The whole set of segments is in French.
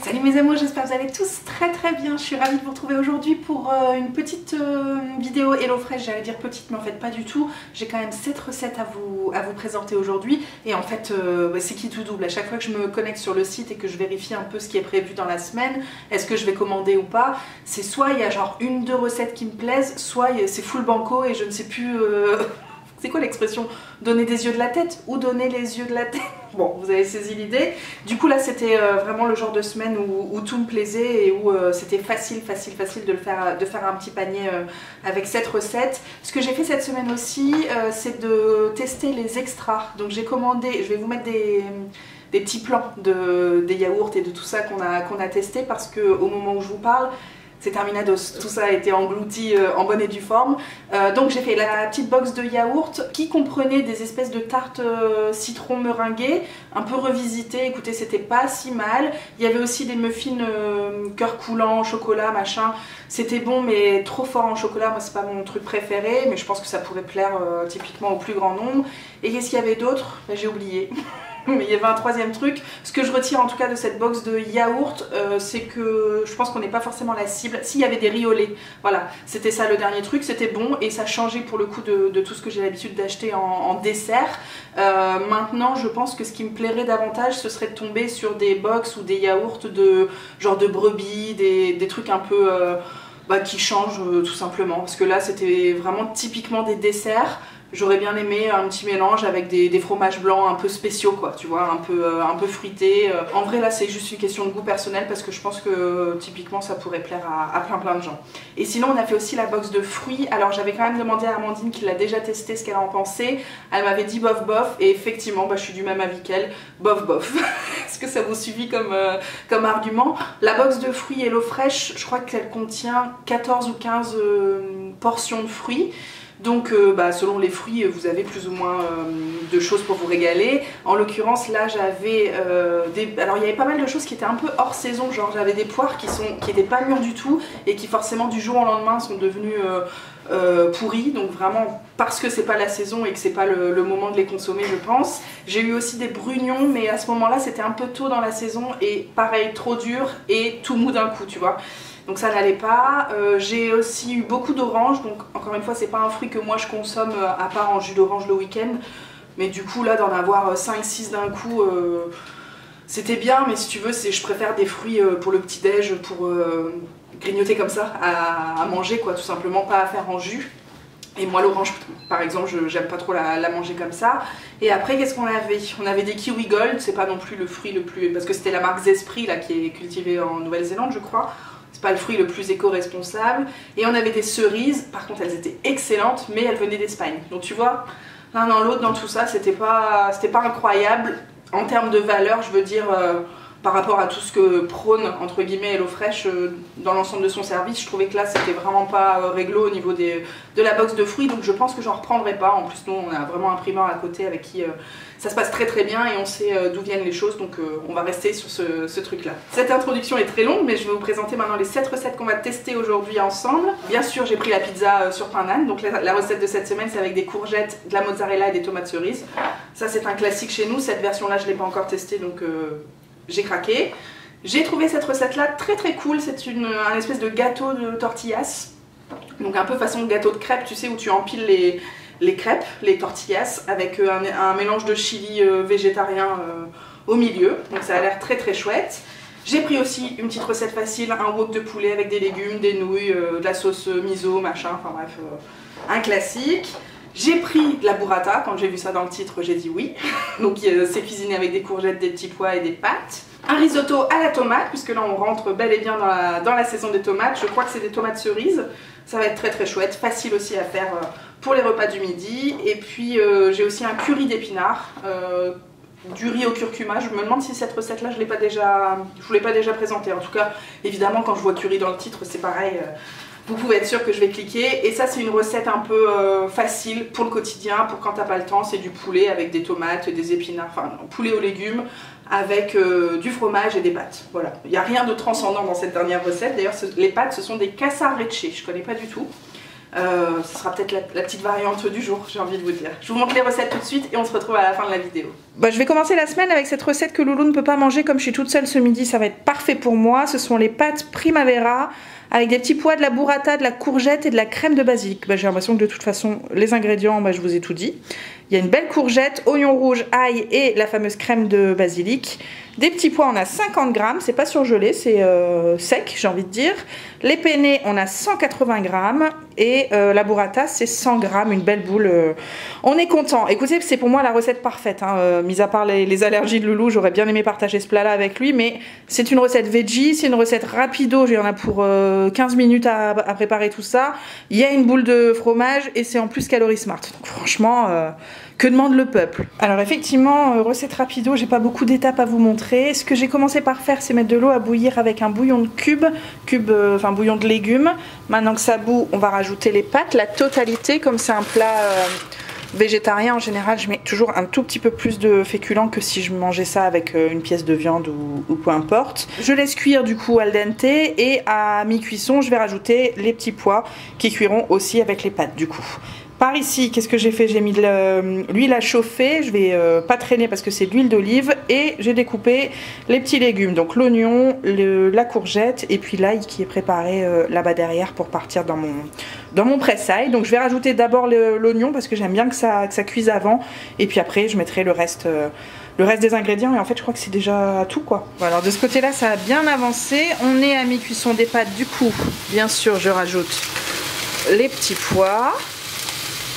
Salut mes amours, j'espère que vous allez tous très bien. Je suis ravie de vous retrouver aujourd'hui pour une petite vidéo HelloFresh. J'allais dire petite mais en fait pas du tout. J'ai quand même 7 recettes à vous présenter aujourd'hui. Et en fait c'est qui tout double. À chaque fois que je me connecte sur le site et que je vérifie un peu ce qui est prévu dans la semaine, est-ce que je vais commander ou pas, c'est soit il y a genre 1-2 recettes qui me plaisent, soit c'est full banco et je ne sais plus... C'est quoi l'expression? Donner des yeux de la tête ou donner les yeux de la tête? Bon, vous avez saisi l'idée. Du coup là c'était vraiment le genre de semaine où tout me plaisait et où c'était facile de faire un petit panier avec 7 recettes. Ce que j'ai fait cette semaine aussi, c'est de tester les extras. Donc j'ai commandé, je vais vous mettre des petits plans des yaourts et de tout ça qu'on a testé parce qu'au moment où je vous parle, c'est terminados, tout ça a été englouti en bonne et due forme. Donc j'ai fait la petite box de yaourt qui comprenait des espèces de tartes citron meringuées, un peu revisitées, écoutez c'était pas si mal. Il y avait aussi des muffins cœur coulant, chocolat, machin. C'était bon mais trop fort en chocolat, moi c'est pas mon truc préféré, mais je pense que ça pourrait plaire typiquement au plus grand nombre. Et qu'est-ce qu'il y avait d'autre? J'ai oublié. Mais il y avait un troisième truc. Ce que je retire en tout cas de cette box de yaourt, c'est que je pense qu'on n'est pas forcément la cible. S'il y avait des riz au lait, voilà, c'était ça le dernier truc, c'était bon et ça changeait pour le coup de tout ce que j'ai l'habitude d'acheter en dessert. Maintenant, je pense que ce qui me plairait davantage, ce serait de tomber sur des box ou des yaourts de genre de brebis, des trucs un peu qui changent tout simplement. Parce que là, c'était vraiment typiquement des desserts. J'aurais bien aimé un petit mélange avec des fromages blancs un peu spéciaux quoi, tu vois, un peu fruités. En vrai là c'est juste une question de goût personnel parce que je pense que typiquement ça pourrait plaire à plein de gens. Et sinon on a fait aussi la box de fruits. Alors j'avais quand même demandé à Amandine qui l'a déjà testé ce qu'elle en pensait. Elle m'avait dit bof bof et effectivement je suis du même avis qu'elle, bof bof. Est-ce que ça vous suffit comme argument? La box de fruits HelloFresh, je crois qu'elle contient 14 ou 15 portions de fruits. Donc selon les fruits vous avez plus ou moins de choses pour vous régaler. En l'occurrence là j'avais alors il y avait pas mal de choses qui étaient un peu hors saison, genre j'avais des poires qui étaient pas mûres du tout et qui forcément du jour au lendemain sont devenues pourries, donc vraiment parce que c'est pas la saison et que c'est pas le moment de les consommer je pense. J'ai eu aussi des brugnons mais à ce moment là c'était un peu tôt dans la saison et pareil trop dur et tout mou d'un coup tu vois. Donc ça n'allait pas. J'ai aussi eu beaucoup d'oranges, donc encore une fois c'est pas un fruit que moi je consomme à part en jus d'orange le week-end. Mais du coup là d'en avoir 5-6 d'un coup, c'était bien, mais si tu veux je préfère des fruits pour le petit déj, pour grignoter comme ça, à manger quoi, tout simplement, pas à faire en jus. Et moi l'orange par exemple j'aime pas trop la manger comme ça. Et après qu'est-ce qu'on avait? On avait des kiwi gold, c'est pas non plus le fruit le plus... parce que c'était la marque Zespri là qui est cultivée en Nouvelle-Zélande je crois. C'est pas le fruit le plus éco-responsable. Et on avait des cerises, par contre elles étaient excellentes, mais elles venaient d'Espagne. Donc tu vois, l'un dans l'autre dans tout ça, c'était pas incroyable. En termes de valeur, je veux dire, par rapport à tout ce que prône, entre guillemets, HelloFresh dans l'ensemble de son service, je trouvais que là c'était vraiment pas réglo au niveau de la box de fruits, donc je pense que j'en reprendrai pas. En plus nous on a vraiment un primeur à côté avec qui ça se passe très bien et on sait d'où viennent les choses, donc on va rester sur ce truc là. Cette introduction est très longue mais je vais vous présenter maintenant les 7 recettes qu'on va tester aujourd'hui ensemble. Bien sûr j'ai pris la pizza sur pain d'âne, donc la recette de cette semaine c'est avec des courgettes, de la mozzarella et des tomates cerises. Ça c'est un classique chez nous, cette version là je l'ai pas encore testée donc j'ai craqué. J'ai trouvé cette recette là très cool, c'est un espèce de gâteau de tortillas, donc un peu façon gâteau de crêpes, tu sais, où tu empiles les crêpes, les tortillas, avec un mélange de chili végétarien au milieu, donc ça a l'air très chouette. J'ai pris aussi une petite recette facile, un wok de poulet avec des légumes, des nouilles, de la sauce miso, machin, enfin bref, un classique. J'ai pris de la burrata, quand j'ai vu ça dans le titre j'ai dit oui, donc c'est cuisiné avec des courgettes, des petits pois et des pâtes. Un risotto à la tomate, puisque là on rentre bel et bien dans la saison des tomates, je crois que c'est des tomates cerises, ça va être très chouette, facile aussi à faire pour les repas du midi. Et puis j'ai aussi un curry d'épinards, du riz au curcuma. Je me demande si cette recette là je vous l'ai pas déjà présentée, en tout cas évidemment quand je vois curry dans le titre c'est pareil. Vous pouvez être sûr que je vais cliquer. Et ça c'est une recette un peu facile pour le quotidien, pour quand t'as pas le temps. C'est du poulet avec des tomates, des épinards, enfin poulet aux légumes avec du fromage et des pâtes. Voilà, il n'y a rien de transcendant dans cette dernière recette. D'ailleurs les pâtes ce sont des cassarrecce, je connais pas du tout. Ce sera peut-être la petite variante du jour, j'ai envie de vous dire. Je vous montre les recettes tout de suite et on se retrouve à la fin de la vidéo. Bah, je vais commencer la semaine avec cette recette que Loulou ne peut pas manger comme je suis toute seule ce midi, ça va être parfait pour moi. Ce sont les pâtes Primavera avec des petits pois, de la burrata, de la courgette et de la crème de basilic. Bah, j'ai l'impression que de toute façon les ingrédients, bah, je vous ai tout dit. Il y a une belle courgette, oignon rouge, ail et la fameuse crème de basilic. Des petits pois, on a 50 grammes, c'est pas surgelé, c'est sec, j'ai envie de dire. Les penne, on a 180 grammes. Et la burrata, c'est 100 grammes, une belle boule. On est content. Écoutez, c'est pour moi la recette parfaite. Hein. Mis à part les allergies de Loulou, j'aurais bien aimé partager ce plat-là avec lui. Mais c'est une recette veggie, c'est une recette rapido. Il y en a pour 15 minutes à préparer tout ça. Il y a une boule de fromage et c'est en plus calorie smart. Donc franchement... que demande le peuple? Alors effectivement, recette rapido, j'ai pas beaucoup d'étapes à vous montrer. Ce que j'ai commencé par faire, c'est mettre de l'eau à bouillir avec un bouillon de enfin bouillon de légumes. Maintenant que ça bout, on va rajouter les pâtes, la totalité. Comme c'est un plat végétarien, en général, je mets toujours un tout petit peu plus de féculents que si je mangeais ça avec une pièce de viande ou peu importe. Je laisse cuire du coup al dente et à mi-cuisson, je vais rajouter les petits pois qui cuiront aussi avec les pâtes du coup. Par ici, qu'est-ce que j'ai fait? J'ai mis de l'huile à chauffer, je vais pas traîner parce que c'est de l'huile d'olive et j'ai découpé les petits légumes, donc l'oignon, la courgette et puis l'ail qui est préparé là-bas derrière pour partir dans mon presse-ail. Donc je vais rajouter d'abord l'oignon parce que j'aime bien que ça cuise avant et puis après je mettrai le reste des ingrédients et en fait je crois que c'est déjà tout quoi. Bon, alors de ce côté là ça a bien avancé, on est à mi-cuisson des pâtes du coup. Bien sûr je rajoute les petits pois.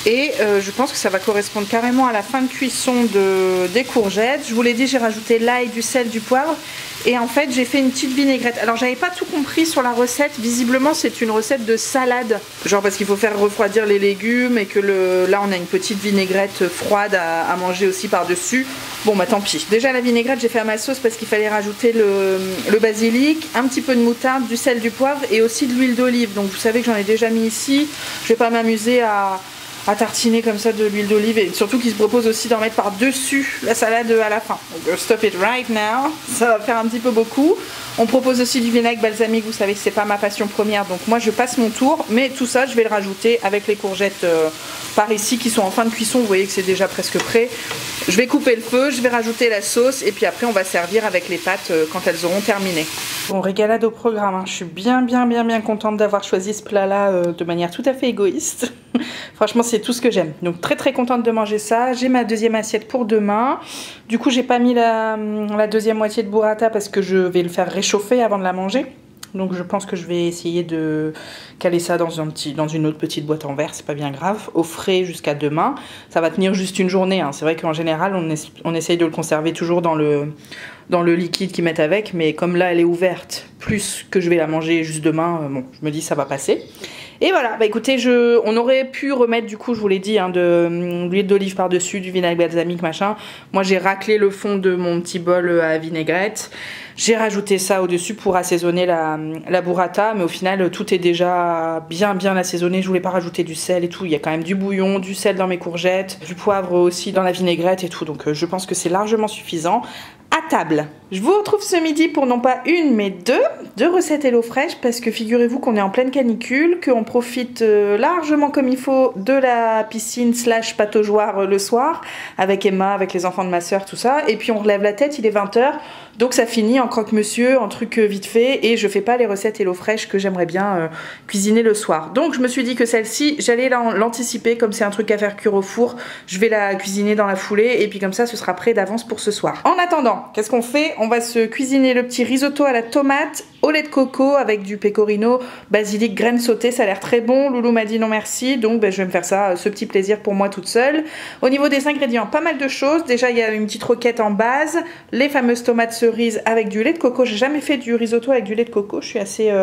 Et je pense que ça va correspondre carrément à la fin de cuisson des courgettes. Je vous l'ai dit, j'ai rajouté l'ail, du sel, du poivre. Et en fait, j'ai fait une petite vinaigrette. Alors, j'avais pas tout compris sur la recette. Visiblement, c'est une recette de salade. Genre parce qu'il faut faire refroidir les légumes et que là, on a une petite vinaigrette froide à manger aussi par-dessus. Bon, bah tant pis. Déjà, la vinaigrette, j'ai fait à ma sauce parce qu'il fallait rajouter le basilic, un petit peu de moutarde, du sel, du poivre et aussi de l'huile d'olive. Donc, vous savez que j'en ai déjà mis ici. Je vais pas m'amuser à tartiner comme ça de l'huile d'olive et surtout qu'il se propose aussi d'en mettre par dessus la salade à la fin. Donc stop it right now, ça va faire un petit peu beaucoup. On propose aussi du vinaigre balsamique, vous savez que c'est pas ma passion première donc moi je passe mon tour, mais tout ça je vais le rajouter avec les courgettes par ici qui sont en fin de cuisson, vous voyez que c'est déjà presque prêt. Je vais couper le feu, je vais rajouter la sauce et puis après on va servir avec les pâtes quand elles auront terminé. Bon, régalade au programme, hein. Je suis bien contente d'avoir choisi ce plat là de manière tout à fait égoïste. Franchement c'est tout ce que j'aime, donc très contente de manger ça. J'ai ma deuxième assiette pour demain. Du coup j'ai pas mis la deuxième moitié de burrata parce que je vais le faire réchauffer avant de la manger. Donc je pense que je vais essayer de caler ça dans une autre petite boîte en verre, c'est pas bien grave, au frais jusqu'à demain. Ça va tenir juste une journée, hein. C'est vrai qu'en général on essaye de le conserver toujours dans le liquide qu'ils mettent avec, mais comme là elle est ouverte, plus que je vais la manger juste demain, bon, je me dis ça va passer. Et voilà, bah écoutez, on aurait pu remettre du coup, je vous l'ai dit, hein, de l'huile d'olive par-dessus, du vinaigre balsamique, machin. Moi j'ai raclé le fond de mon petit bol à vinaigrette. J'ai rajouté ça au-dessus pour assaisonner la burrata, mais au final tout est déjà bien assaisonné. Je voulais pas rajouter du sel et tout. Il y a quand même du bouillon, du sel dans mes courgettes, du poivre aussi dans la vinaigrette et tout. Donc je pense que c'est largement suffisant. À table. Je vous retrouve ce midi pour non pas une mais deux recettes HelloFresh parce que figurez-vous qu'on est en pleine canicule, qu'on profite largement comme il faut de la piscine / pataugeoire le soir avec Emma, avec les enfants de ma soeur, tout ça. Et puis on relève la tête, il est 20 h. Donc ça finit en croque-monsieur, en truc vite fait et je fais pas les recettes HelloFresh que j'aimerais bien cuisiner le soir. Donc je me suis dit que celle-ci, j'allais l'anticiper comme c'est un truc à faire cuire au four. Je vais la cuisiner dans la foulée et puis comme ça ce sera prêt d'avance pour ce soir. En attendant, qu'est-ce qu'on fait? On va se cuisiner le petit risotto à la tomate au lait de coco avec du pecorino, basilic, graines sautées. Ça a l'air très bon. Loulou m'a dit non merci, donc ben, je vais me faire ça, ce petit plaisir pour moi toute seule. Au niveau des ingrédients, pas mal de choses. Déjà il y a une petite roquette en base, les fameuses tomates cerises avec du lait de coco. J'ai jamais fait du risotto avec du lait de coco, je suis assez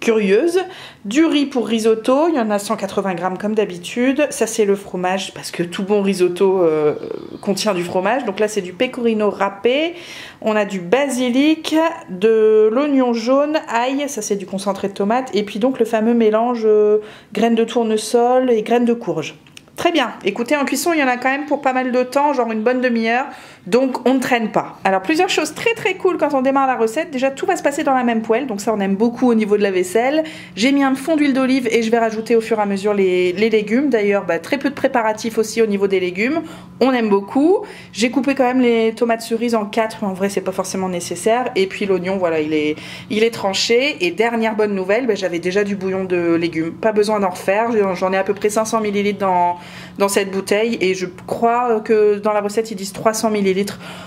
curieuse. Du riz pour risotto, il y en a 180 grammes comme d'habitude. Ça c'est le fromage parce que tout bon risotto contient du fromage. Donc là c'est du pecorino râpé. On a du basilic, de l'oignon jaune, ail, ça c'est du concentré de tomate. Et puis donc le fameux mélange graines de tournesol et graines de courge. très bien. Écoutez, en cuisson, il y en a quand même pour pas mal de temps, genre une bonne demi-heure. Donc, on ne traîne pas. Alors, plusieurs choses très très cool quand on démarre la recette. Déjà, tout va se passer dans la même poêle. Donc ça, on aime beaucoup au niveau de la vaisselle. J'ai mis un fond d'huile d'olive et je vais rajouter au fur et à mesure les légumes. D'ailleurs, très peu de préparatifs aussi au niveau des légumes. On aime beaucoup. J'ai coupé quand même les tomates cerises en 4. Mais en vrai, c'est pas forcément nécessaire. Et puis l'oignon, voilà, il est tranché. Et dernière bonne nouvelle, j'avais déjà du bouillon de légumes. Pas besoin d'en refaire. J'en ai à peu près 500 ml dans cette bouteille. Et je crois que dans la recette, ils disent 300 ml.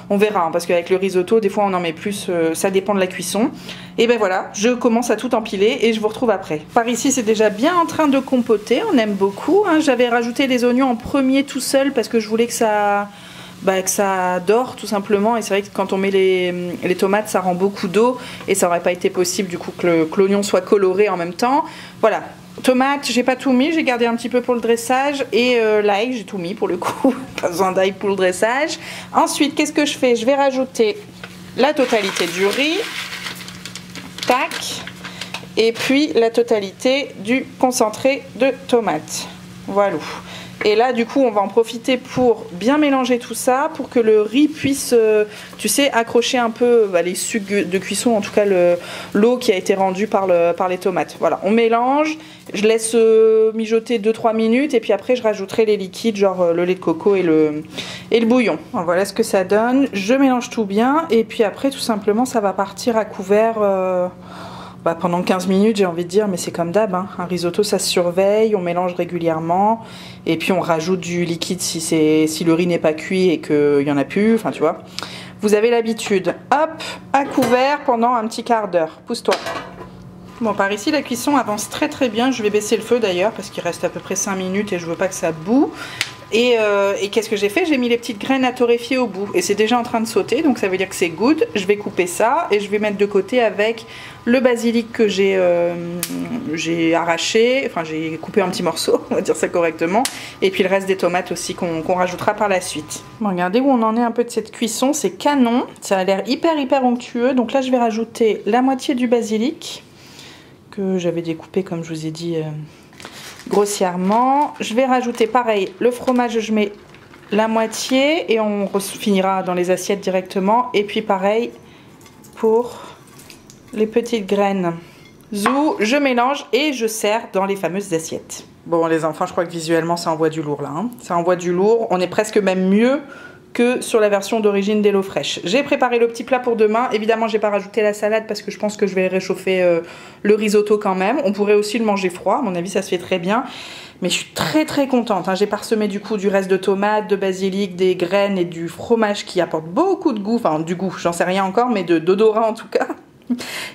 On verra, hein, parce qu'avec le risotto, des fois on en met plus, ça dépend de la cuisson. Et ben voilà, je commence à tout empiler et je vous retrouve après. Par ici, c'est déjà bien en train de compoter, on aime beaucoup. Hein. J'avais rajouté les oignons en premier tout seul parce que je voulais que ça dore tout simplement. Et c'est vrai que quand on met les tomates, ça rend beaucoup d'eau et ça aurait pas été possible du coup que l'oignon soit coloré en même temps. Voilà. Tomates, j'ai pas tout mis, j'ai gardé un petit peu pour le dressage et l'ail, j'ai tout mis pour le coup, pas besoin d'ail pour le dressage. Ensuite, qu'est-ce que je fais? Je vais rajouter la totalité du riz, tac, et puis la totalité du concentré de tomates. Voilà. Et là, du coup, on va en profiter pour bien mélanger tout ça, pour que le riz puisse, tu sais, accrocher un peu les sucs de cuisson, en tout cas l'eau qui a été rendue par les tomates. Voilà, on mélange, je laisse mijoter 2-3 minutes, et puis après, je rajouterai les liquides, genre le lait de coco et le bouillon. Voilà ce que ça donne. Je mélange tout bien, et puis après, tout simplement, ça va partir à couvert... pendant 15 minutes, j'ai envie de dire, mais c'est comme d'hab, hein. Un risotto, ça se surveille, on mélange régulièrement, et puis on rajoute du liquide si le riz n'est pas cuit et qu'il n'y en a plus, enfin tu vois. Vous avez l'habitude. Hop, à couvert pendant un petit quart d'heure. Pousse-toi. Bon, par ici, la cuisson avance très très bien. Je vais baisser le feu d'ailleurs, parce qu'il reste à peu près 5 minutes et je veux pas que ça boue. Et qu'est-ce que j'ai fait? J'ai mis les petites graines à torréfier au bout et c'est déjà en train de sauter, donc ça veut dire que c'est good. Je vais couper ça et je vais mettre de côté avec le basilic que j'ai arraché, enfin j'ai coupé en petits morceaux, on va dire ça correctement, et puis le reste des tomates aussi qu'on rajoutera par la suite. Bon, regardez où on en est un peu de cette cuisson, c'est canon, ça a l'air hyper onctueux. Donc là je vais rajouter la moitié du basilic que j'avais découpé comme je vous ai dit grossièrement. Je vais rajouter pareil le fromage, je mets la moitié et on finira dans les assiettes directement. Et puis pareil pour les petites graines. Zou, je mélange et je sers dans les fameuses assiettes. Bon les enfants, je crois que visuellement ça envoie du lourd là, hein. Ça envoie du lourd, on est presque même mieux que sur la version d'origine d'HelloFresh. J'ai préparé le petit plat pour demain. Évidemment, j'ai pas rajouté la salade parce que je pense que je vais réchauffer le risotto quand même. On pourrait aussi le manger froid. À mon avis, ça se fait très bien. Mais je suis très contente. Hein. J'ai parsemé du coup du reste de tomates, de basilic, des graines et du fromage qui apporte beaucoup de goût. Enfin, du goût, j'en sais rien encore, mais d'odorat en tout cas.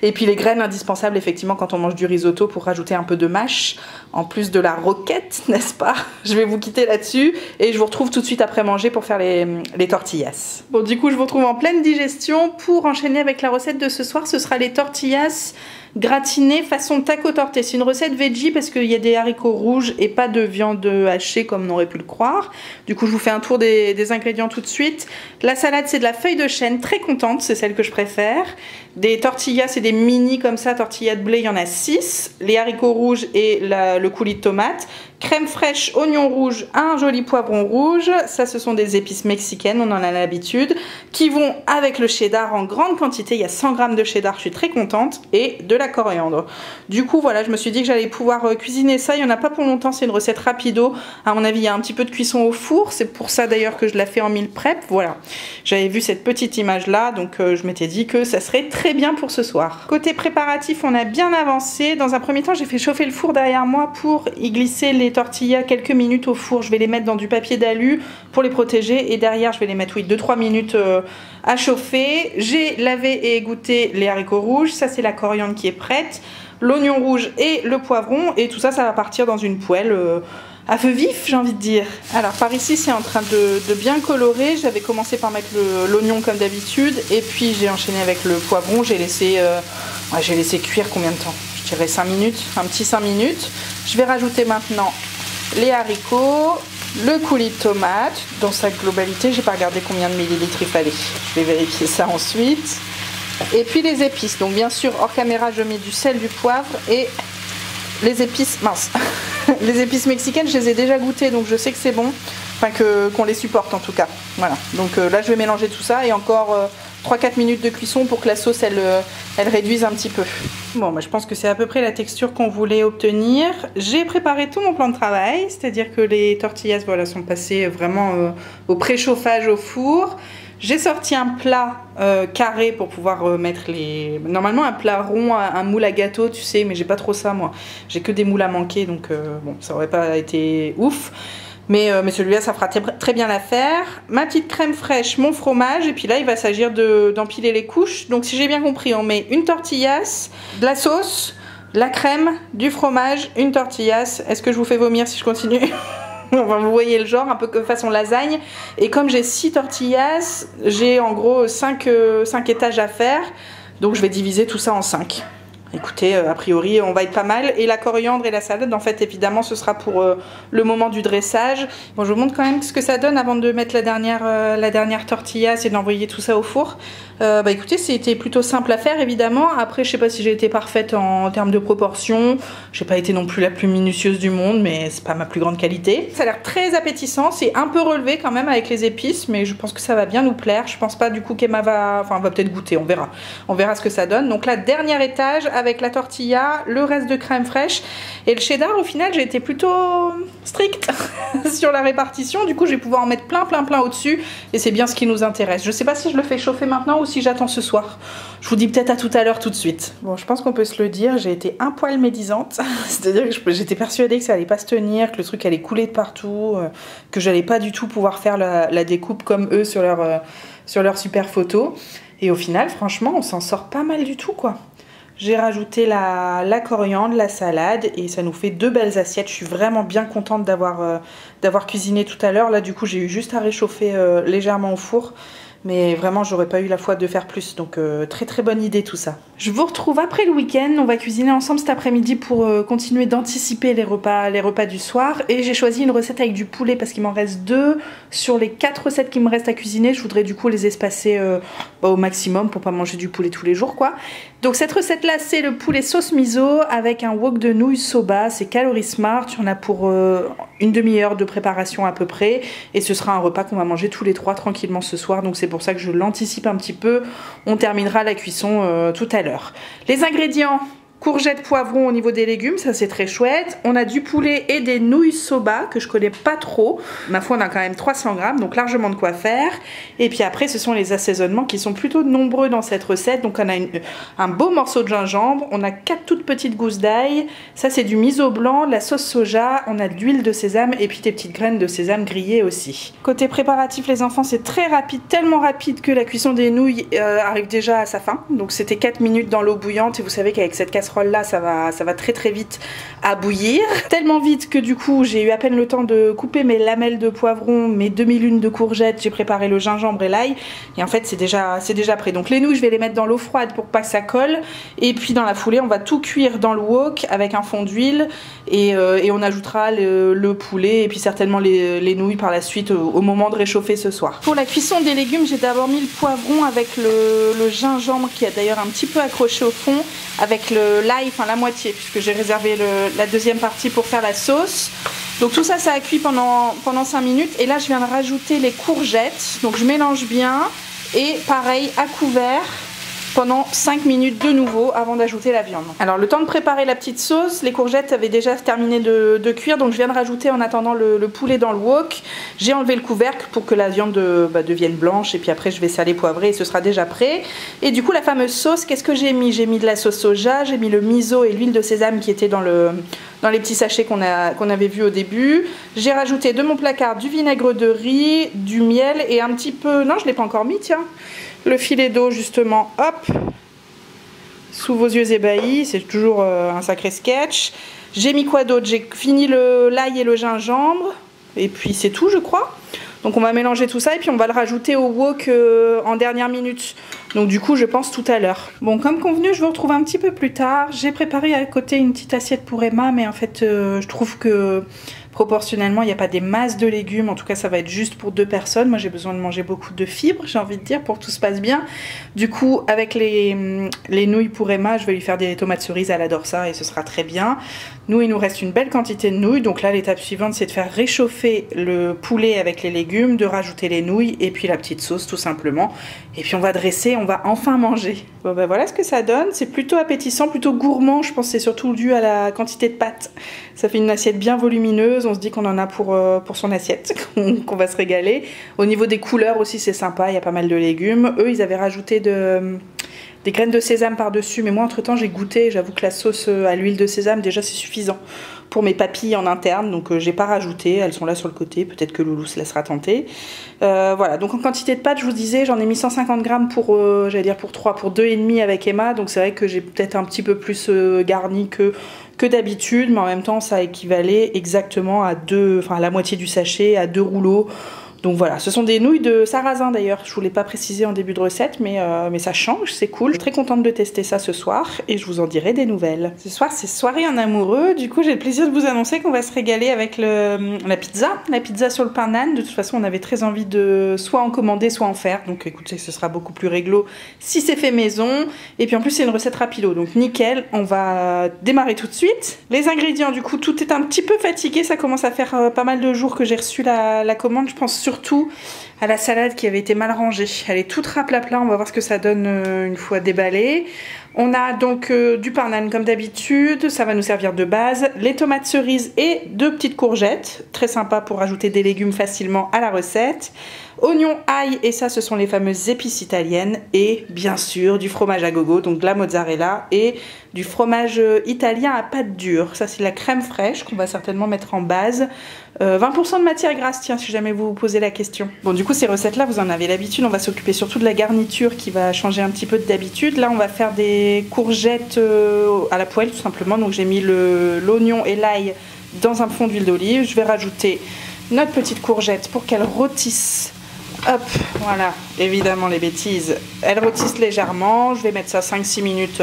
Et puis les graines indispensables effectivement quand on mange du risotto pour rajouter un peu de mâche en plus de la roquette, n'est-ce pas? Je vais vous quitter là-dessus et je vous retrouve tout de suite après manger pour faire les tortillas. Bon, du coup je vous retrouve en pleine digestion pour enchaîner avec la recette de ce soir. Ce sera les tortillas gratinées façon taco torté. C'est une recette veggie parce qu'il y a des haricots rouges et pas de viande hachée comme on aurait pu le croire. Du coup je vous fais un tour des ingrédients tout de suite. La salade c'est de la feuille de chêne, très contente, c'est celle que je préfère. Des tortillas, c'est des mini comme ça, tortillas de blé, il y en a 6. Les haricots rouges et le coulis de tomate. Crème fraîche, oignon rouge, un joli poivron rouge. Ça, ce sont des épices mexicaines, on en a l'habitude, qui vont avec le cheddar en grande quantité. Il y a 100 g de cheddar, je suis très contente, et de la coriandre. Du coup, voilà, je me suis dit que j'allais pouvoir cuisiner ça. Il n'y en a pas pour longtemps, c'est une recette rapido. À mon avis, il y a un petit peu de cuisson au four. C'est pour ça d'ailleurs que je la fais en meal prep. Voilà, j'avais vu cette petite image-là, donc je m'étais dit que ça serait très bien pour ce soir. Côté préparatif, on a bien avancé. Dans un premier temps, j'ai fait chauffer le four derrière moi pour y glisser les tortillas quelques minutes au four. Je vais les mettre dans du papier d'alu pour les protéger et derrière je vais les mettre 2-3 minutes à chauffer. J'ai lavé et égoutté les haricots rouges, ça c'est la coriandre qui est prête, l'oignon rouge et le poivron, et tout ça ça va partir dans une poêle à feu vif, j'ai envie de dire. Alors par ici c'est en train de bien colorer. J'avais commencé par mettre l'oignon comme d'habitude et puis j'ai enchaîné avec le poivron. J'ai laissé cuire combien de temps? Je dirais 5 minutes, un petit 5 minutes. Je vais rajouter maintenant les haricots, le coulis de tomate dans sa globalité. J'ai pas regardé combien de millilitres il fallait. Je vais vérifier ça ensuite. Et puis les épices. Donc bien sûr hors caméra je mets du sel, du poivre et les épices minces. Les épices mexicaines, je les ai déjà goûtées, donc je sais que c'est bon. Enfin, qu'on les supporte en tout cas. Voilà. Donc là, je vais mélanger tout ça et encore 3-4 minutes de cuisson pour que la sauce, elle réduise un petit peu. Bon, bah, je pense que c'est à peu près la texture qu'on voulait obtenir. J'ai préparé tout mon plan de travail, c'est-à-dire que les tortillas, voilà, sont passées vraiment au préchauffage au four. J'ai sorti un plat carré pour pouvoir mettre les... Normalement un plat rond, un moule à gâteau, tu sais, mais j'ai pas trop ça moi. J'ai que des moules à manquer, donc bon, ça aurait pas été ouf. Mais celui-là, ça fera très bien l'affaire. Ma petite crème fraîche, mon fromage, et puis là, il va s'agir d'empiler les couches. Donc si j'ai bien compris, on met une tortillasse, de la sauce, la crème, du fromage, une tortillasse. Est-ce que je vous fais vomir si je continue? Enfin, vous voyez le genre, un peu comme façon lasagne. Et comme j'ai 6 tortillas, j'ai en gros 5 étages à faire. Donc je vais diviser tout ça en 5. Écoutez, a priori, on va être pas mal. Et la coriandre et la salade, en fait, évidemment, ce sera pour le moment du dressage. Bon, je vous montre quand même ce que ça donne avant de mettre la dernière tortilla et d'envoyer tout ça au four. Bah écoutez, c'était plutôt simple à faire, évidemment. Après, je sais pas si j'ai été parfaite en termes de proportion. J'ai pas été non plus la plus minutieuse du monde, mais c'est pas ma plus grande qualité. Ça a l'air très appétissant. C'est un peu relevé quand même avec les épices, mais je pense que ça va bien nous plaire. Je pense pas du coup qu'Emma va peut-être goûter, on verra. On verra ce que ça donne. Donc là, dernier étage avec la tortilla, le reste de crème fraîche et le cheddar. Au final, j'ai été plutôt stricte sur la répartition. Du coup, je vais pouvoir en mettre plein au-dessus et c'est bien ce qui nous intéresse. Je sais pas si je le fais chauffer maintenant ou si j'attends ce soir. Je vous dis peut-être à tout à l'heure tout de suite. Bon, je pense qu'on peut se le dire, j'ai été un poil médisante. C'est-à-dire que j'étais persuadée que ça allait pas se tenir, que le truc allait couler de partout, que j'allais pas du tout pouvoir faire la découpe comme eux sur leur super photo. Et au final, franchement, on s'en sort pas mal du tout, quoi. J'ai rajouté la coriandre, la salade et ça nous fait 2 belles assiettes. Je suis vraiment bien contente d'avoir cuisiné tout à l'heure. Là, du coup, j'ai eu juste à réchauffer légèrement au four. Mais vraiment, j'aurais pas eu la foi de faire plus. Donc, très bonne idée tout ça. Je vous retrouve après le week-end. On va cuisiner ensemble cet après-midi pour continuer d'anticiper les repas du soir. Et j'ai choisi une recette avec du poulet parce qu'il m'en reste 2. Sur les 4 recettes qui me restent à cuisiner, je voudrais du coup les espacer au maximum pour pas manger du poulet tous les jours, quoi. Donc cette recette-là, c'est le poulet sauce miso avec un wok de nouilles soba. C'est calories smart. Il y en a pour une demi-heure de préparation à peu près. Et ce sera un repas qu'on va manger tous les 3 tranquillement ce soir. Donc c'est pour ça que je l'anticipe un petit peu. On terminera la cuisson tout à l'heure. Les ingrédients: courgettes, poivrons au niveau des légumes, ça c'est très chouette. On a du poulet et des nouilles soba que je connais pas trop. Ma foi, on a quand même 300 grammes, donc largement de quoi faire. Et puis après, ce sont les assaisonnements qui sont plutôt nombreux dans cette recette. Donc on a un beau morceau de gingembre, on a 4 toutes petites gousses d'ail. Ça c'est du miso blanc, de la sauce soja, on a de l'huile de sésame et puis des petites graines de sésame grillées aussi. Côté préparatif, les enfants, c'est très rapide, tellement rapide que la cuisson des nouilles arrive déjà à sa fin. Donc c'était 4 minutes dans l'eau bouillante et vous savez qu'avec cette casserole là, ça va très vite à bouillir. Tellement vite que du coup, j'ai eu à peine le temps de couper mes lamelles de poivron, mes demi-lunes de courgettes, j'ai préparé le gingembre et l'ail. Et en fait, c'est déjà prêt. Donc les nouilles, je vais les mettre dans l'eau froide pour pas que ça colle. Et puis dans la foulée, on va tout cuire dans le wok avec un fond d'huile. Et on ajoutera le poulet et puis certainement les nouilles par la suite au moment de réchauffer ce soir. Pour la cuisson des légumes, j'ai d'abord mis le poivron avec le gingembre qui a d'ailleurs un petit peu accroché au fond, avec l'ail, enfin la moitié, puisque j'ai réservé la deuxième partie pour faire la sauce. Donc tout ça, ça a cuit pendant 5 minutes. Et là, je viens de rajouter les courgettes. Donc je mélange bien. Et pareil, à couvert pendant 5 minutes de nouveau avant d'ajouter la viande. Alors le temps de préparer la petite sauce, les courgettes avaient déjà terminé de cuire, donc je viens de rajouter en attendant le poulet dans le wok. J'ai enlevé le couvercle pour que la viande devienne blanche et puis après je vais saler, poivrer et ce sera déjà prêt. Et du coup la fameuse sauce, qu'est-ce que j'ai mis? J'ai mis de la sauce soja, j'ai mis le miso et l'huile de sésame qui était dans les petits sachets qu'on avait vus au début. J'ai rajouté de mon placard du vinaigre de riz, du miel et un petit peu... Non, je ne l'ai pas encore mis, tiens. Le filet d'eau justement, hop, sous vos yeux ébahis, c'est toujours un sacré sketch. J'ai mis quoi d'autre? J'ai fini l'ail et le gingembre, et puis c'est tout je crois. Donc on va mélanger tout ça et puis on va le rajouter au wok en dernière minute. Donc du coup je pense tout à l'heure. Bon, comme convenu, je vous retrouve un petit peu plus tard. J'ai préparé à côté une petite assiette pour Emma, mais en fait je trouve que proportionnellement il n'y a pas des masses de légumes. En tout cas ça va être juste pour 2 personnes. Moi j'ai besoin de manger beaucoup de fibres, j'ai envie de dire, pour que tout se passe bien. Du coup avec les nouilles pour Emma, je vais lui faire des tomates cerises, elle adore ça et ce sera très bien. Nous, il nous reste une belle quantité de nouilles. Donc là, l'étape suivante, c'est de faire réchauffer le poulet avec les légumes, de rajouter les nouilles et puis la petite sauce tout simplement. Et puis on va dresser, on va enfin manger. Bon ben voilà ce que ça donne. C'est plutôt appétissant, plutôt gourmand. Je pense que c'est surtout dû à la quantité de pâtes. Ça fait une assiette bien volumineuse. On se dit qu'on en a pour son assiette, qu'on va se régaler. Au niveau des couleurs aussi, c'est sympa. Il y a pas mal de légumes. Eux, ils avaient rajouté des graines de sésame par-dessus, mais moi entre temps j'ai goûté, j'avoue que la sauce à l'huile de sésame déjà c'est suffisant pour mes papilles en interne, donc j'ai pas rajouté, elles sont là sur le côté, peut-être que Loulou se laissera tenter. Voilà, donc en quantité de pâtes, je vous disais, j'en ai mis 150 grammes pour, j'allais dire pour 3, pour 2,5 avec Emma, donc c'est vrai que j'ai peut-être un petit peu plus garni que d'habitude, mais en même temps ça équivalait exactement à à la moitié du sachet, à 2 rouleaux. Donc voilà, ce sont des nouilles de sarrasin d'ailleurs, je ne vous l'ai pas précisé en début de recette, mais ça change, c'est cool. Je suis très contente de tester ça ce soir et je vous en dirai des nouvelles. Ce soir c'est soirée en amoureux, du coup j'ai le plaisir de vous annoncer qu'on va se régaler avec la pizza sur le pain naan. De toute façon on avait très envie de soit en commander, soit en faire, donc écoutez ce sera beaucoup plus réglo si c'est fait maison. Et puis en plus c'est une recette rapido, donc nickel, on va démarrer tout de suite. Les ingrédients, du coup tout est un petit peu fatigué, ça commence à faire pas mal de jours que j'ai reçu la commande, je pense surtout à la salade qui avait été mal rangée. Elle est toute raplapla, on va voir ce que ça donne une fois déballée. On a donc du pain naan comme d'habitude, ça va nous servir de base, les tomates cerises et 2 petites courgettes, très sympa pour rajouter des légumes facilement à la recette. Oignons, ail, et ça ce sont les fameuses épices italiennes, et bien sûr du fromage à gogo, donc de la mozzarella et du fromage italien à pâte dure. Ça c'est la crème fraîche qu'on va certainement mettre en base. 20% de matière grasse, tiens, si jamais vous vous posez la question. Bon, du coup ces recettes là vous en avez l'habitude, on va s'occuper surtout de la garniture qui va changer un petit peu d'habitude. Là on va faire des courgettes à la poêle tout simplement, donc j'ai mis l'oignon et l'ail dans un fond d'huile d'olive. Je vais rajouter notre petite courgette pour qu'elle rôtisse. Hop, voilà, évidemment les bêtises, elles rôtissent légèrement. Je vais mettre ça 5-6 minutes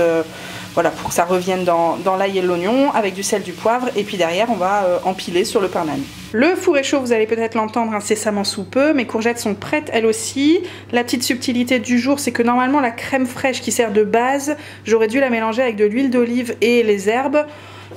voilà, pour que ça revienne dans l'ail et l'oignon avec du sel, du poivre, et puis derrière on va empiler sur le pain naan. Le four est chaud, vous allez peut-être l'entendre incessamment sous peu. Mes courgettes sont prêtes elles aussi. La petite subtilité du jour, c'est que normalement la crème fraîche qui sert de base, j'aurais dû la mélanger avec de l'huile d'olive et les herbes.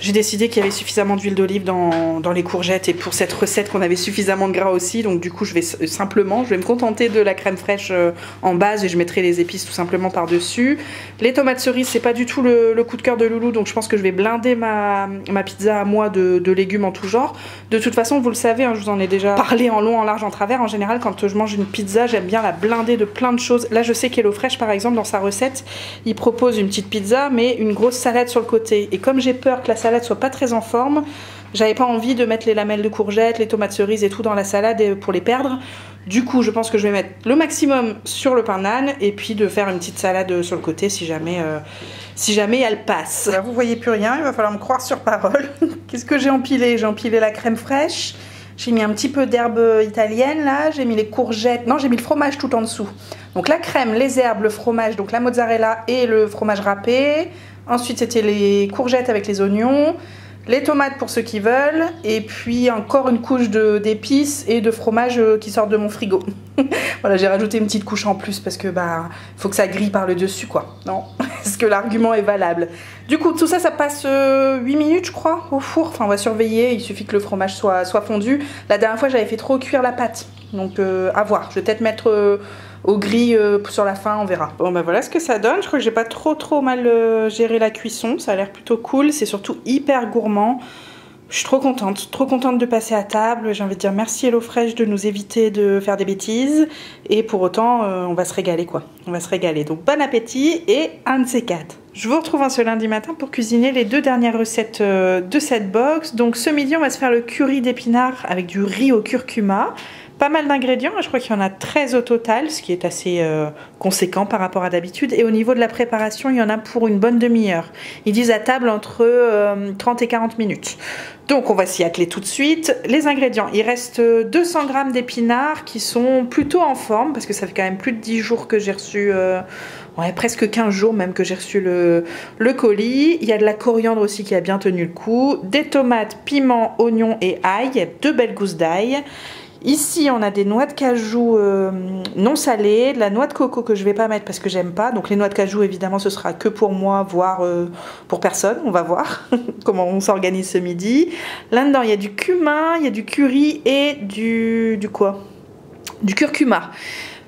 J'ai décidé qu'il y avait suffisamment d'huile d'olive dans les courgettes et pour cette recette qu'on avait suffisamment de gras aussi, donc du coup je vais me contenter de la crème fraîche en base et je mettrai les épices tout simplement par dessus. Les tomates cerises, c'est pas du tout le coup de cœur de Loulou, donc je pense que je vais blinder ma pizza à moi de légumes en tout genre. De toute façon vous le savez, hein, je vous en ai déjà parlé en long, en large, en travers. En général quand je mange une pizza, j'aime bien la blinder de plein de choses. Là je sais qu'HelloFresh par exemple dans sa recette, il propose une petite pizza mais une grosse salade sur le côté, et comme j'ai peur que la salade soit pas très en forme, j'avais pas envie de mettre les lamelles de courgettes, les tomates cerises et tout dans la salade pour les perdre. Du coup je pense que je vais mettre le maximum sur le pain naan et puis de faire une petite salade sur le côté si jamais elle passe. Là, vous voyez plus rien, il va falloir me croire sur parole. Qu'est-ce que j'ai empilé? J'ai empilé la crème fraîche, j'ai mis un petit peu d'herbe italienne là, j'ai mis les courgettes, non j'ai mis le fromage tout en dessous. Donc la crème, les herbes, le fromage, donc la mozzarella et le fromage râpé. Ensuite c'était les courgettes avec les oignons, les tomates pour ceux qui veulent, et puis encore une couche d'épices et de fromage qui sortent de mon frigo. Voilà, j'ai rajouté une petite couche en plus parce que faut que ça grille par le dessus quoi. Non, est-ce que l'argument est valable? Du coup tout ça passe 8 minutes je crois au four, enfin on va surveiller, il suffit que le fromage soit fondu. La dernière fois j'avais fait trop cuire la pâte, donc à voir, je vais peut-être mettre au gris sur la fin, on verra. Bon bah voilà ce que ça donne, je crois que j'ai pas trop mal géré la cuisson, ça a l'air plutôt cool, c'est surtout hyper gourmand. Je suis trop contente de passer à table. J'ai envie de dire merci HelloFresh de nous éviter de faire des bêtises, et pour autant on va se régaler quoi, on va se régaler. Donc bon appétit et un de ces quatre. Je vous retrouve ce lundi matin pour cuisiner les 2 dernières recettes de cette box. Donc ce midi on va se faire le curry d'épinards avec du riz au curcuma. Pas mal d'ingrédients, je crois qu'il y en a 13 au total, ce qui est assez conséquent par rapport à d'habitude. Et au niveau de la préparation, il y en a pour une bonne demi-heure. Ils disent à table entre 30 et 40 minutes. Donc on va s'y atteler tout de suite. Les ingrédients, il reste 200 g d'épinards qui sont plutôt en forme, parce que ça fait quand même plus de 10 jours que j'ai reçu... ouais, presque 15 jours même que j'ai reçu le colis. Il y a de la coriandre aussi qui a bien tenu le coup. Des tomates, piments, oignons et ail. Il y a 2 belles gousses d'ail. Ici on a des noix de cajou non salées, de la noix de coco que je vais pas mettre parce que j'aime pas. Donc les noix de cajou évidemment ce sera que pour moi, voire pour personne. On va voir comment on s'organise ce midi. Là-dedans il y a du cumin, il y a du curry et du quoi? Du curcuma.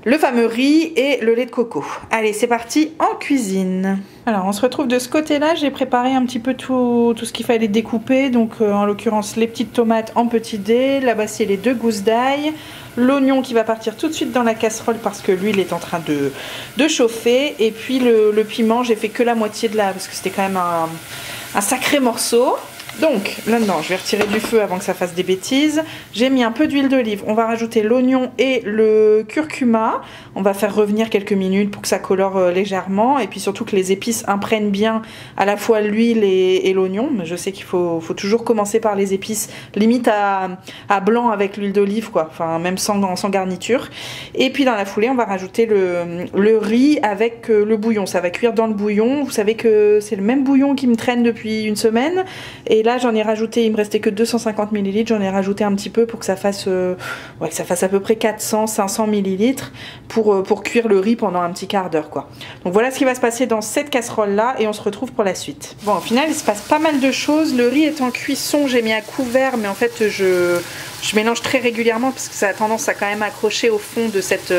Le fameux riz et le lait de coco. Allez, c'est parti en cuisine. Alors, on se retrouve de ce côté-là. J'ai préparé un petit peu tout ce qu'il fallait découper. Donc, en l'occurrence, les petites tomates en petits dés. Là-bas, c'est les 2 gousses d'ail. L'oignon qui va partir tout de suite dans la casserole parce que l'huile est en train de chauffer. Et puis, le piment, j'ai fait que la moitié de parce que c'était quand même un sacré morceau. Donc là-dedans, je vais retirer du feu avant que ça fasse des bêtises. J'ai mis un peu d'huile d'olive. On va rajouter l'oignon et le curcuma. On va faire revenir quelques minutes pour que ça colore légèrement. Et puis surtout que les épices imprègnent bien à la fois l'huile et l'oignon. Mais je sais qu'il faut toujours commencer par les épices, limite à blanc avec l'huile d'olive, quoi. Enfin, même sans garniture. Et puis dans la foulée, on va rajouter le riz avec le bouillon. Ça va cuire dans le bouillon. Vous savez que c'est le même bouillon qui me traîne depuis une semaine. Et là, j'en ai rajouté, il me restait que 250 ml, j'en ai rajouté un petit peu pour que ça fasse, à peu près 400-500 ml pour cuire le riz pendant un petit quart d'heure, quoi. Donc voilà ce qui va se passer dans cette casserole-là et on se retrouve pour la suite. Bon, au final, il se passe pas mal de choses. Le riz est en cuisson, j'ai mis à couvert, mais en fait, je mélange très régulièrement parce que ça a tendance à quand même accrocher au fond de cette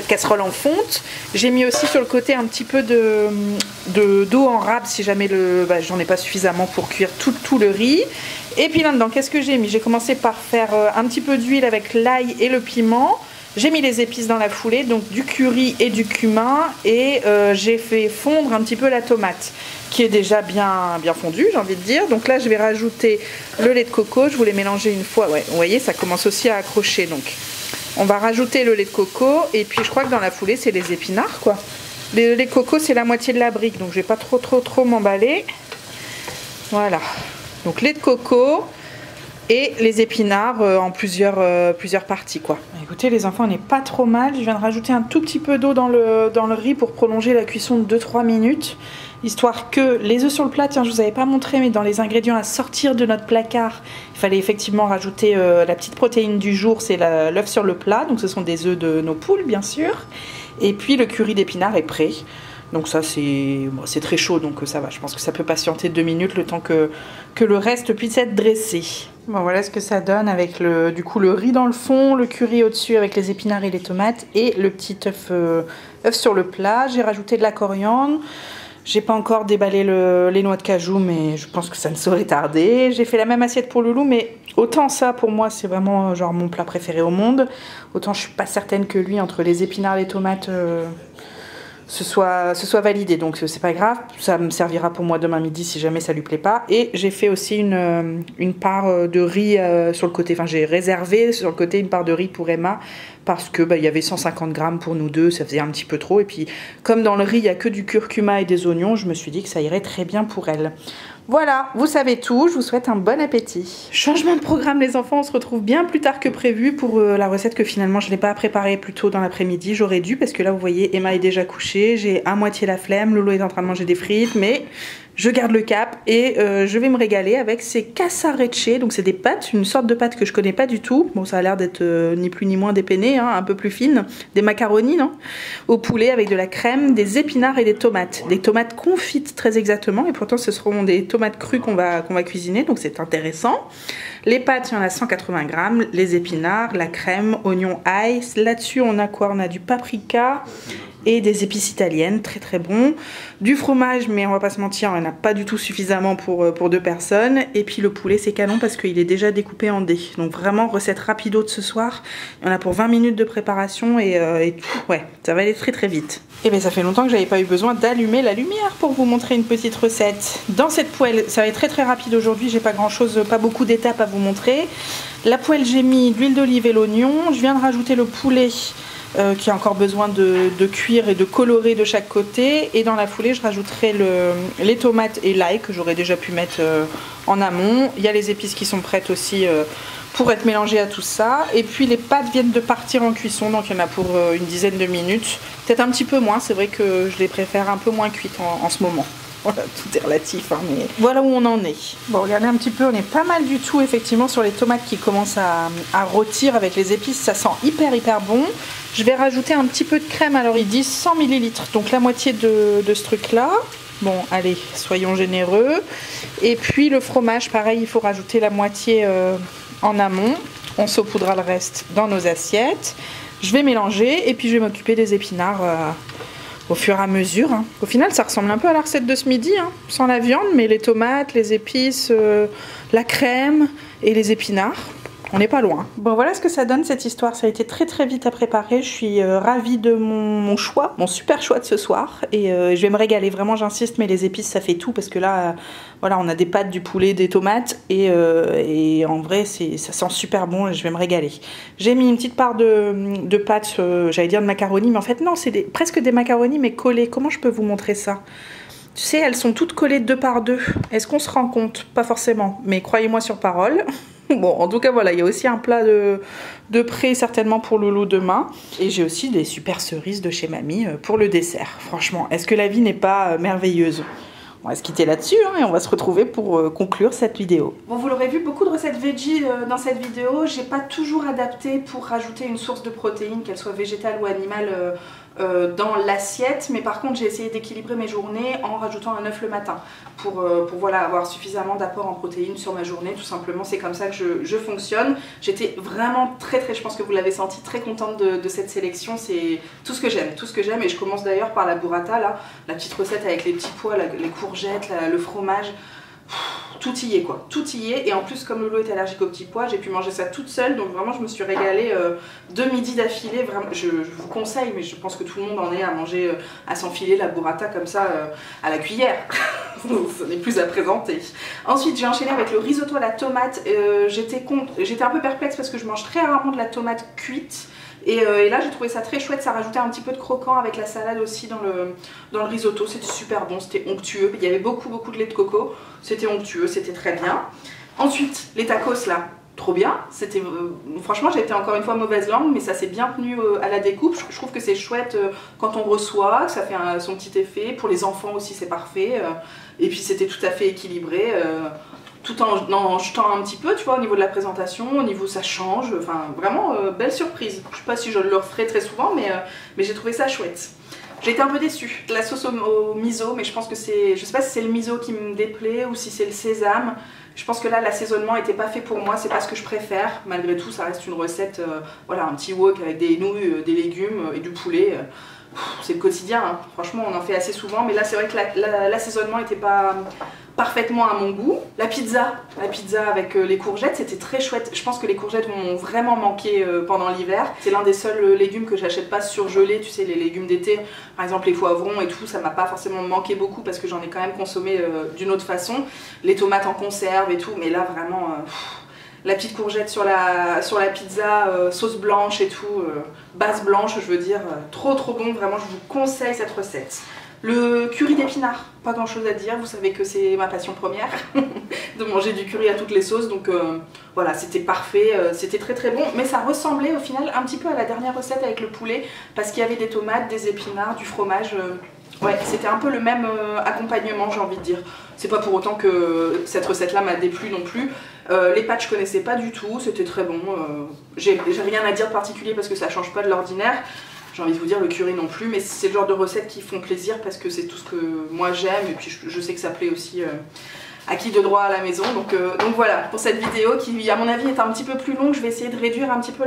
casserole en fonte. J'ai mis aussi sur le côté un petit peu d'eau en râpe si jamais j'en ai pas suffisamment pour cuire tout le riz. Et puis là-dedans, qu'est-ce que j'ai mis? J'ai commencé par faire un petit peu d'huile avec l'ail et le piment. J'ai mis les épices dans la foulée, donc du curry et du cumin. Et j'ai fait fondre un petit peu la tomate qui est déjà bien fondue, j'ai envie de dire. Donc là, je vais rajouter le lait de coco. Je voulais mélanger une fois. Ouais, vous voyez, ça commence aussi à accrocher. Donc on va rajouter le lait de coco et puis je crois que dans la foulée c'est les épinards, quoi. Le lait de coco c'est la moitié de la brique, donc je vais pas trop m'emballer. Voilà, donc lait de coco et les épinards en plusieurs parties, quoi. Écoutez les enfants, on n'est pas trop mal. Je viens de rajouter un tout petit peu d'eau dans le riz pour prolonger la cuisson de 2-3 minutes. Histoire que les œufs sur le plat, tiens, je vous avais pas montré, mais dans les ingrédients à sortir de notre placard, il fallait effectivement rajouter la petite protéine du jour, c'est l'œuf sur le plat. Donc ce sont des œufs de nos poules, bien sûr. Et puis le curry d'épinards est prêt. Donc ça, c'est très chaud, donc ça va. Je pense que ça peut patienter 2 minutes, le temps que le reste puisse être dressé. Bon, voilà ce que ça donne avec du coup le riz dans le fond, le curry au-dessus avec les épinards et les tomates et le petit œuf sur le plat. J'ai rajouté de la coriandre. J'ai pas encore déballé les noix de cajou, mais je pense que ça ne saurait tarder. J'ai fait la même assiette pour Loulou, mais autant ça pour moi c'est vraiment genre mon plat préféré au monde, autant je suis pas certaine que lui, entre les épinards et les tomates, ce soit validé. Donc c'est pas grave, ça me servira pour moi demain midi si jamais ça lui plaît pas. Et j'ai fait aussi une part de riz sur le côté, enfin j'ai réservé sur le côté une part de riz pour Emma parce que il y avait 150 grammes pour nous deux, ça faisait un petit peu trop. Et puis comme dans le riz il n'y a que du curcuma et des oignons, je me suis dit que ça irait très bien pour elle. Voilà, vous savez tout, je vous souhaite un bon appétit. Changement de programme les enfants, on se retrouve bien plus tard que prévu pour la recette que finalement je n'ai pas préparée plus tôt dans l'après-midi. J'aurais dû parce que là vous voyez Emma est déjà couchée, j'ai à moitié la flemme, Lolo est en train de manger des frites, mais je garde le cap et je vais me régaler avec ces casarecce. Donc c'est des pâtes, une sorte de pâte que je connais pas du tout. Bon, ça a l'air d'être ni plus ni moins des penne, hein, un peu plus fines, des macaronis, non? Au poulet avec de la crème, des épinards et des tomates confites très exactement. Et pourtant ce seront des tomates crues qu'on va cuisiner, donc c'est intéressant. Les pâtes, il y en a 180 grammes, les épinards, la crème, oignon, ail. Là-dessus on a quoi? On a du paprika et des épices italiennes, très très bon. Du fromage, mais on va pas se mentir, on n'en a pas du tout suffisamment pour 2 personnes. Et puis le poulet, c'est canon parce qu'il est déjà découpé en dés. Donc vraiment, recette rapido de ce soir. Il y en a pour 20 minutes de préparation et ouais, ça va aller très très vite. Et bien ça fait longtemps que j'avais pas eu besoin d'allumer la lumière pour vous montrer une petite recette. Dans cette poêle, ça va être très très rapide aujourd'hui, j'ai pas grand chose, pas beaucoup d'étapes à vous montrer. La poêle, j'ai mis de l'huile d'olive et l'oignon. Je viens de rajouter le poulet qui a encore besoin de cuire et de colorer de chaque côté. Et dans la foulée, je rajouterai les tomates et l'ail que j'aurais déjà pu mettre en amont. Il y a les épices qui sont prêtes aussi pour être mélangées à tout ça. Et puis les pâtes viennent de partir en cuisson, donc il y en a pour une dizaine de minutes. Peut-être un petit peu moins, c'est vrai que je les préfère un peu moins cuites en ce moment. Voilà, tout est relatif, hein, mais voilà où on en est. Bon, regardez un petit peu, on est pas mal du tout effectivement sur les tomates qui commencent à rôtir avec les épices, ça sent hyper bon. Je vais rajouter un petit peu de crème, alors ils disent 100 ml, donc la moitié de ce truc-là. Bon, allez, soyons généreux. Et puis le fromage, pareil, il faut rajouter la moitié en amont. On saupoudra le reste dans nos assiettes. Je vais mélanger et puis je vais m'occuper des épinards au fur et à mesure. Hein. Au final, ça ressemble un peu à la recette de ce midi, hein, sans la viande, mais les tomates, les épices, la crème et les épinards. On n'est pas loin. Bon, voilà ce que ça donne cette histoire. Ça a été très vite à préparer. Je suis ravie de mon choix, mon super choix de ce soir. Et je vais me régaler. Vraiment, j'insiste, mais les épices, ça fait tout. Parce que là, voilà, on a des pâtes, du poulet, des tomates. Et en vrai, ça sent super bon et je vais me régaler. J'ai mis une petite part de pâtes, j'allais dire de macaroni. Mais en fait, non, c'est presque des macaronis, mais collés. Comment je peux vous montrer ça ? Tu sais, elles sont toutes collées 2 par 2. Est-ce qu'on se rend compte? Pas forcément. Mais croyez-moi sur parole. Bon, en tout cas, voilà, il y a aussi un plat de prêt, certainement pour Loulou demain. Et j'ai aussi des super cerises de chez Mamie pour le dessert. Franchement, est-ce que la vie n'est pas merveilleuse? On va se quitter là-dessus hein, et on va se retrouver pour conclure cette vidéo. Bon, vous l'aurez vu, beaucoup de recettes veggie dans cette vidéo. J'ai pas toujours adapté pour rajouter une source de protéines, qu'elle soit végétale ou animale, dans l'assiette. Mais par contre, j'ai essayé d'équilibrer mes journées en rajoutant un œuf le matin pour voilà, avoir suffisamment d'apport en protéines sur ma journée. Tout simplement, c'est comme ça que je fonctionne. J'étais vraiment très, je pense que vous l'avez senti, très contente de cette sélection. C'est tout ce que j'aime. Et je commence d'ailleurs par la burrata, là, la petite recette avec les petits pois, les courgettes, le fromage. Tout y est quoi, tout y est. Et en plus, comme Loulou est allergique aux petits pois, j'ai pu manger ça toute seule. Donc vraiment, je me suis régalée 2 midis d'affilée. Vraiment, je vous conseille, mais je pense que tout le monde en est à manger, à s'enfiler la burrata comme ça à la cuillère. Ce n'est plus à présenter. Ensuite, j'ai enchaîné avec le risotto à la tomate. J'étais un peu perplexe parce que je mange très rarement de la tomate cuite. Et là j'ai trouvé ça très chouette, ça rajoutait un petit peu de croquant avec la salade aussi dans le risotto, c'était super bon, c'était onctueux, il y avait beaucoup de lait de coco, c'était onctueux, c'était très bien. Ensuite les tacos là, trop bien, c'était franchement j'ai été encore une fois mauvaise langue mais ça s'est bien tenu à la découpe, je trouve que c'est chouette quand on reçoit, que ça fait son petit effet, pour les enfants aussi c'est parfait, et puis c'était tout à fait équilibré. Tout en jetant un petit peu, tu vois, au niveau de la présentation, au niveau ça change, enfin vraiment belle surprise. Je sais pas si je le referai très souvent, mais j'ai trouvé ça chouette. J'ai été un peu déçue de la sauce au miso, mais je pense que je sais pas si c'est le miso qui me déplaît ou si c'est le sésame. Je pense que là l'assaisonnement n'était pas fait pour moi, c'est pas ce que je préfère. Malgré tout, ça reste une recette, voilà, un petit wok avec des nouilles, des légumes et du poulet. C'est le quotidien, hein. Franchement on en fait assez souvent, mais là c'est vrai que l'assaisonnement n'était pas parfaitement à mon goût. La pizza avec les courgettes, c'était très chouette. Je pense que les courgettes m'ont vraiment manqué pendant l'hiver. C'est l'un des seuls légumes que j'achète pas surgelés, tu sais, les légumes d'été, par exemple les poivrons et tout, ça m'a pas forcément manqué beaucoup parce que j'en ai quand même consommé d'une autre façon. Les tomates en conserve et tout, mais là vraiment... la petite courgette sur la pizza, sauce blanche et tout, base blanche je veux dire, trop bon, vraiment je vous conseille cette recette. Le curry d'épinards, pas grand chose à dire, vous savez que c'est ma passion première, de manger du curry à toutes les sauces, donc voilà, c'était parfait, c'était très bon, mais ça ressemblait au final un petit peu à la dernière recette avec le poulet, parce qu'il y avait des tomates, des épinards, du fromage, ouais, c'était un peu le même accompagnement j'ai envie de dire. C'est pas pour autant que cette recette là m'a déplu non plus. Les pâtes je connaissais pas du tout, c'était très bon, j'ai rien à dire de particulier parce que ça change pas de l'ordinaire. J'ai envie de vous dire le curry non plus, mais c'est le genre de recettes qui font plaisir parce que c'est tout ce que moi j'aime et puis je sais que ça plaît aussi à qui de droit à la maison. Donc voilà, pour cette vidéo qui à mon avis est un petit peu plus longue, je vais essayer de réduire un petit peu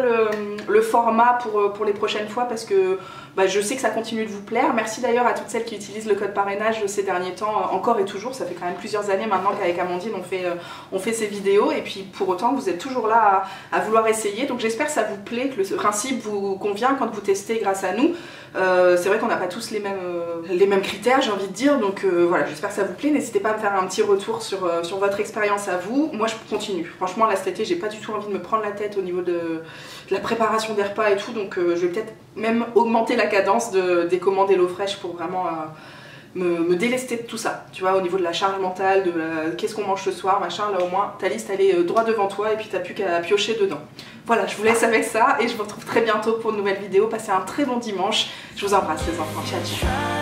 le format pour les prochaines fois parce que bah, je sais que ça continue de vous plaire. Merci d'ailleurs à toutes celles qui utilisent le code parrainage ces derniers temps, encore et toujours. Ça fait quand même plusieurs années maintenant qu'avec Amandine on fait ces vidéos et puis pour autant vous êtes toujours là à vouloir essayer. Donc j'espère que ça vous plaît, que le principe vous convient quand vous testez grâce à nous. C'est vrai qu'on n'a pas tous les mêmes critères, j'ai envie de dire, donc voilà, j'espère que ça vous plaît. N'hésitez pas à me faire un petit retour sur votre expérience à vous. Moi je continue, franchement là cet été j'ai pas du tout envie de me prendre la tête au niveau de la préparation des repas et tout, donc je vais peut-être même augmenter la cadence des commandes HelloFresh pour vraiment me délester de tout ça, tu vois, au niveau de la charge mentale, de qu'est-ce qu'on mange ce soir, machin. Là au moins ta liste elle est droit devant toi et puis t'as plus qu'à piocher dedans. Voilà, je vous laisse avec ça et je vous retrouve très bientôt pour une nouvelle vidéo. Passez un très bon dimanche, je vous embrasse les enfants, ciao ciao.